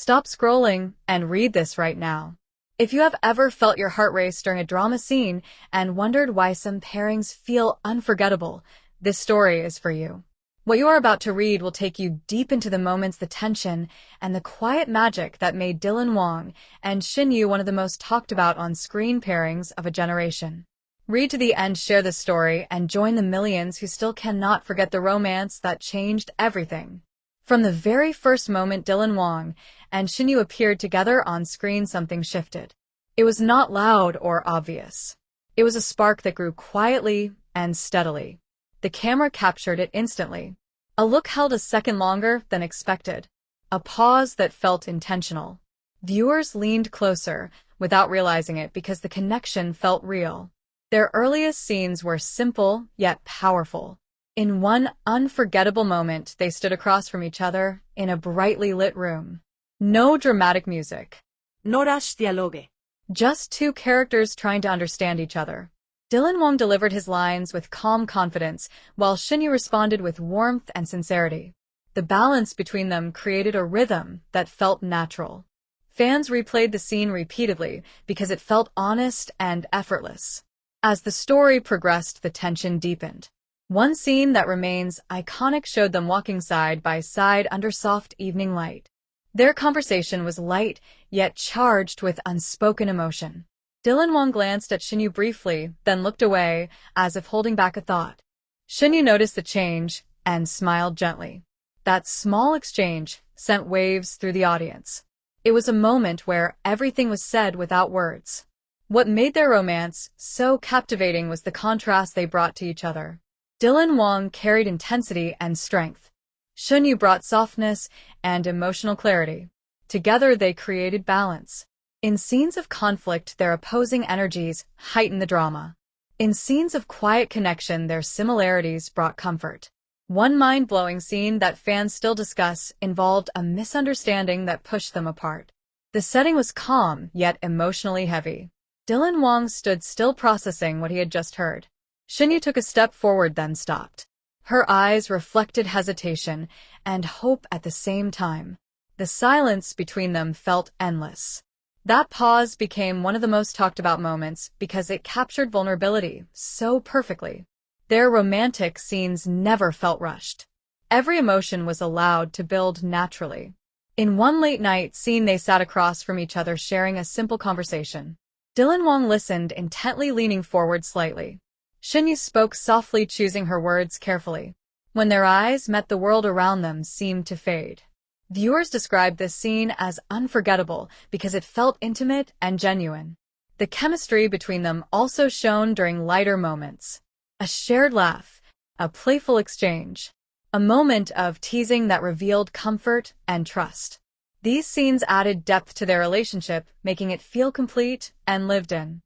Stop scrolling and read this right now. If you have ever felt your heart race during a drama scene and wondered why some pairings feel unforgettable, this story is for you. What you are about to read will take you deep into the moments, the tension, and the quiet magic that made Dylan Wang and Shen Yue one of the most talked about on-screen pairings of a generation. Read to the end, share this story, and join the millions who still cannot forget the romance that changed everything. From the very first moment Dylan Wang and Shen Yue appeared together on screen, something shifted. It was not loud or obvious. It was a spark that grew quietly and steadily. The camera captured it instantly. A look held a second longer than expected. A pause that felt intentional. Viewers leaned closer without realizing it because the connection felt real. Their earliest scenes were simple yet powerful. In one unforgettable moment, they stood across from each other in a brightly lit room. No dramatic music. No rash dialogue. Just two characters trying to understand each other. Dylan Wang delivered his lines with calm confidence, while Shen Yue responded with warmth and sincerity. The balance between them created a rhythm that felt natural. Fans replayed the scene repeatedly because it felt honest and effortless. As the story progressed, the tension deepened. One scene that remains iconic showed them walking side by side under soft evening light. Their conversation was light, yet charged with unspoken emotion. Dylan Wang glanced at Shen Yue briefly, then looked away, as if holding back a thought. Shen Yue noticed the change and smiled gently. That small exchange sent waves through the audience. It was a moment where everything was said without words. What made their romance so captivating was the contrast they brought to each other. Dylan Wang carried intensity and strength. Shen Yue brought softness and emotional clarity. Together they created balance. In scenes of conflict, their opposing energies heightened the drama. In scenes of quiet connection, their similarities brought comfort. One mind-blowing scene that fans still discuss involved a misunderstanding that pushed them apart. The setting was calm, yet emotionally heavy. Dylan Wang stood still, processing what he had just heard. Shen Yue took a step forward, then stopped. Her eyes reflected hesitation and hope at the same time. The silence between them felt endless. That pause became one of the most talked about moments because it captured vulnerability so perfectly. Their romantic scenes never felt rushed. Every emotion was allowed to build naturally. In one late-night scene, they sat across from each other sharing a simple conversation. Dylan Wang listened intently, leaning forward slightly. Shen Yue spoke softly, choosing her words carefully. When their eyes met, the world around them seemed to fade. Viewers described this scene as unforgettable because it felt intimate and genuine. The chemistry between them also shone during lighter moments. A shared laugh, a playful exchange, a moment of teasing that revealed comfort and trust. These scenes added depth to their relationship, making it feel complete and lived in.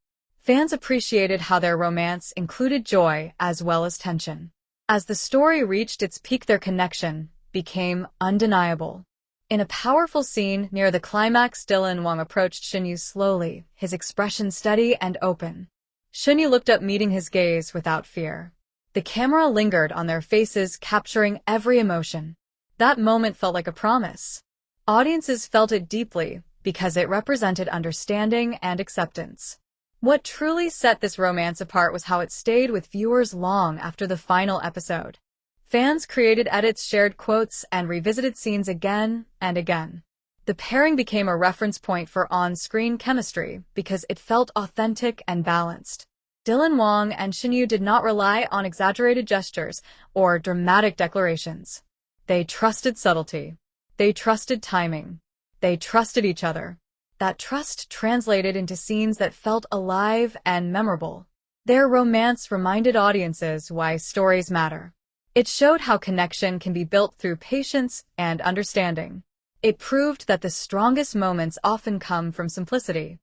Fans appreciated how their romance included joy as well as tension. As the story reached its peak, their connection became undeniable. In a powerful scene near the climax, Dylan Wang approached Shen Yue slowly, his expression steady and open. Shen Yue looked up, meeting his gaze without fear. The camera lingered on their faces, capturing every emotion. That moment felt like a promise. Audiences felt it deeply because it represented understanding and acceptance. What truly set this romance apart was how it stayed with viewers long after the final episode. Fans created edits, shared quotes, and revisited scenes again and again. The pairing became a reference point for on-screen chemistry because it felt authentic and balanced. Dylan Wang and Shen Yue did not rely on exaggerated gestures or dramatic declarations. They trusted subtlety. They trusted timing. They trusted each other. That trust translated into scenes that felt alive and memorable. Their romance reminded audiences why stories matter. It showed how connection can be built through patience and understanding. It proved that the strongest moments often come from simplicity.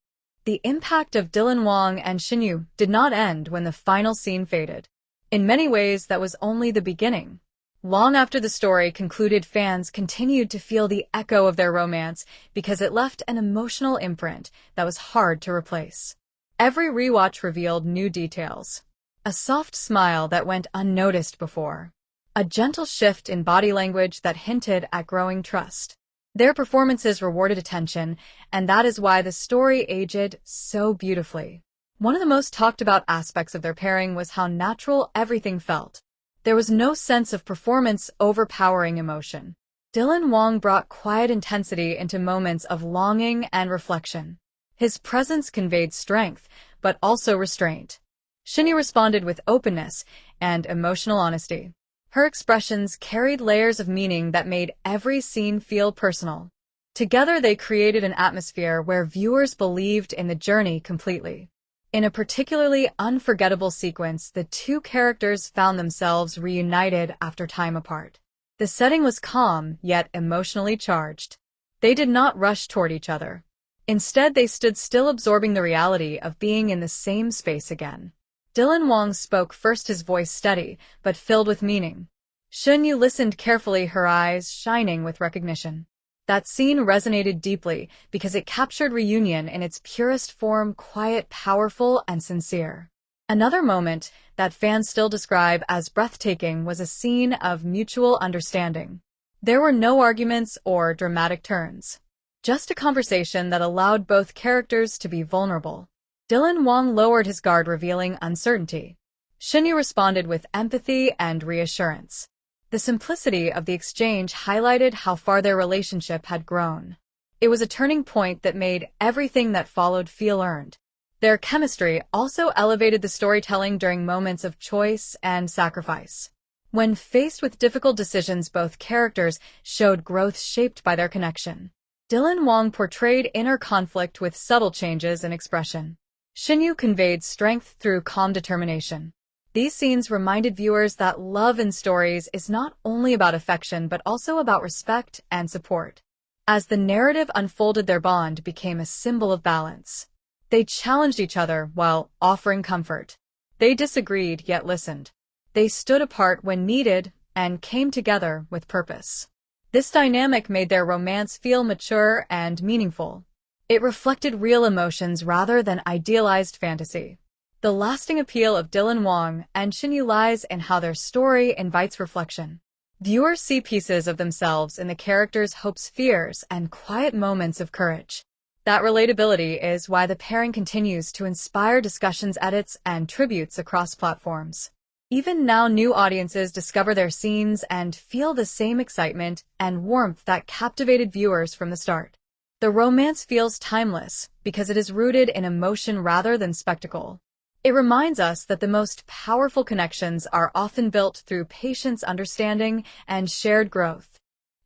The impact of Dylan Wang and Shen Yue did not end when the final scene faded. In many ways, that was only the beginning. Long after the story concluded, fans continued to feel the echo of their romance because it left an emotional imprint that was hard to replace. Every rewatch revealed new details. A soft smile that went unnoticed before. A gentle shift in body language that hinted at growing trust. Their performances rewarded attention, and that is why the story aged so beautifully. One of the most talked about aspects of their pairing was how natural everything felt. There was no sense of performance overpowering emotion. Dylan Wang brought quiet intensity into moments of longing and reflection. His presence conveyed strength, but also restraint. Shen Yue responded with openness and emotional honesty. Her expressions carried layers of meaning that made every scene feel personal. Together they created an atmosphere where viewers believed in the journey completely. In a particularly unforgettable sequence, the two characters found themselves reunited after time apart. The setting was calm, yet emotionally charged. They did not rush toward each other. Instead, they stood still, absorbing the reality of being in the same space again. Dylan Wang spoke first, his voice steady, but filled with meaning. Shen Yue listened carefully, her eyes shining with recognition. That scene resonated deeply because it captured reunion in its purest form, quiet, powerful, and sincere. Another moment that fans still describe as breathtaking was a scene of mutual understanding. There were no arguments or dramatic turns. Just a conversation that allowed both characters to be vulnerable. Dylan Wang lowered his guard, revealing uncertainty. Shen Yue responded with empathy and reassurance. The simplicity of the exchange highlighted how far their relationship had grown. It was a turning point that made everything that followed feel earned. Their chemistry also elevated the storytelling during moments of choice and sacrifice. When faced with difficult decisions, both characters showed growth shaped by their connection. Dylan Wang portrayed inner conflict with subtle changes in expression. Shen Yue conveyed strength through calm determination. These scenes reminded viewers that love in stories is not only about affection but also about respect and support. As the narrative unfolded, their bond became a symbol of balance. They challenged each other while offering comfort. They disagreed yet listened. They stood apart when needed and came together with purpose. This dynamic made their romance feel mature and meaningful. It reflected real emotions rather than idealized fantasy. The lasting appeal of Dylan Wang and Shen Yue lies in how their story invites reflection. Viewers see pieces of themselves in the characters' hopes, fears, and quiet moments of courage. That relatability is why the pairing continues to inspire discussions, edits, and tributes across platforms. Even now, new audiences discover their scenes and feel the same excitement and warmth that captivated viewers from the start. The romance feels timeless because it is rooted in emotion rather than spectacle. It reminds us that the most powerful connections are often built through patience, understanding, and shared growth.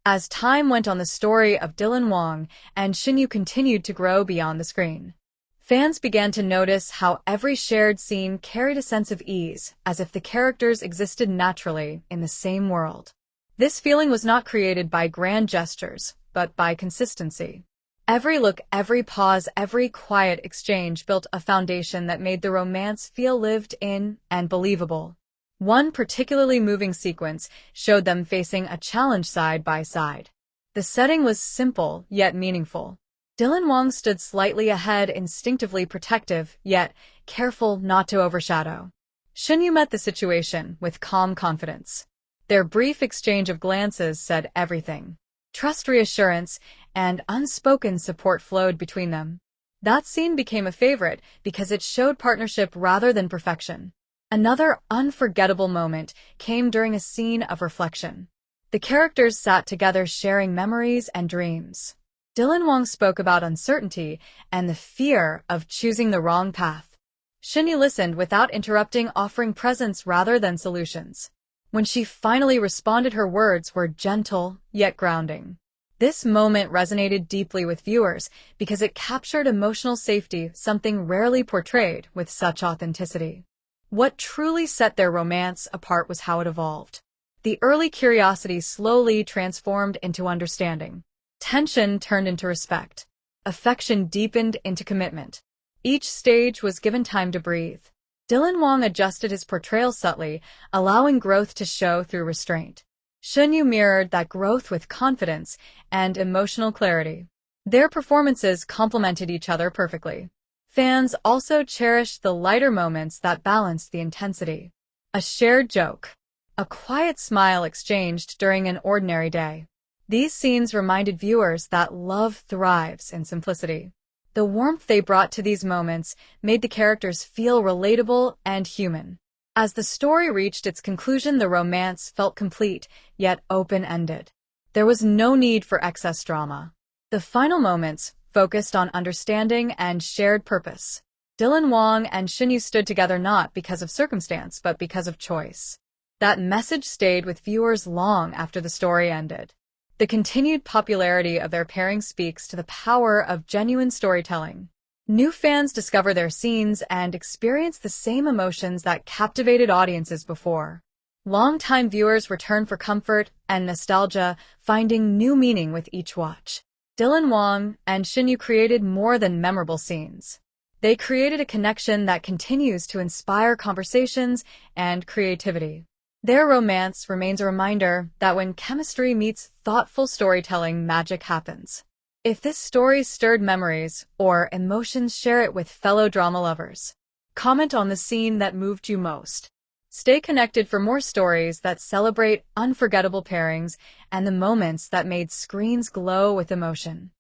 As time went on, the story of Dylan Wang and Shen Yue continued to grow beyond the screen. Fans began to notice how every shared scene carried a sense of ease, as if the characters existed naturally in the same world. This feeling was not created by grand gestures, but by consistency. Every look, every pause, every quiet exchange built a foundation that made the romance feel lived in and believable. One particularly moving sequence showed them facing a challenge side by side. The setting was simple yet meaningful. Dylan Wang stood slightly ahead, instinctively protective, yet careful not to overshadow. Shen Yue met the situation with calm confidence. Their brief exchange of glances said everything. Trust, reassurance, and unspoken support flowed between them. That scene became a favorite because it showed partnership rather than perfection. Another unforgettable moment came during a scene of reflection. The characters sat together sharing memories and dreams. Dylan Wang spoke about uncertainty and the fear of choosing the wrong path. Shen Yue listened without interrupting, offering presence rather than solutions. When she finally responded, her words were gentle yet grounding. This moment resonated deeply with viewers because it captured emotional safety, something rarely portrayed with such authenticity. What truly set their romance apart was how it evolved. The early curiosity slowly transformed into understanding. Tension turned into respect. Affection deepened into commitment. Each stage was given time to breathe. Dylan Wang adjusted his portrayal subtly, allowing growth to show through restraint. Shen Yue mirrored that growth with confidence and emotional clarity. Their performances complemented each other perfectly. Fans also cherished the lighter moments that balanced the intensity. A shared joke. A quiet smile exchanged during an ordinary day. These scenes reminded viewers that love thrives in simplicity. The warmth they brought to these moments made the characters feel relatable and human. As the story reached its conclusion, the romance felt complete, yet open-ended. There was no need for excess drama. The final moments focused on understanding and shared purpose. Dylan Wang and Shen Yue stood together not because of circumstance, but because of choice. That message stayed with viewers long after the story ended. The continued popularity of their pairing speaks to the power of genuine storytelling. New fans discover their scenes and experience the same emotions that captivated audiences before. Longtime viewers return for comfort and nostalgia, finding new meaning with each watch. Dylan Wang and Shen Yue created more than memorable scenes. They created a connection that continues to inspire conversations and creativity. Their romance remains a reminder that when chemistry meets thoughtful storytelling, magic happens. If this story stirred memories or emotions, share it with fellow drama lovers. Comment on the scene that moved you most. Stay connected for more stories that celebrate unforgettable pairings and the moments that made screens glow with emotion.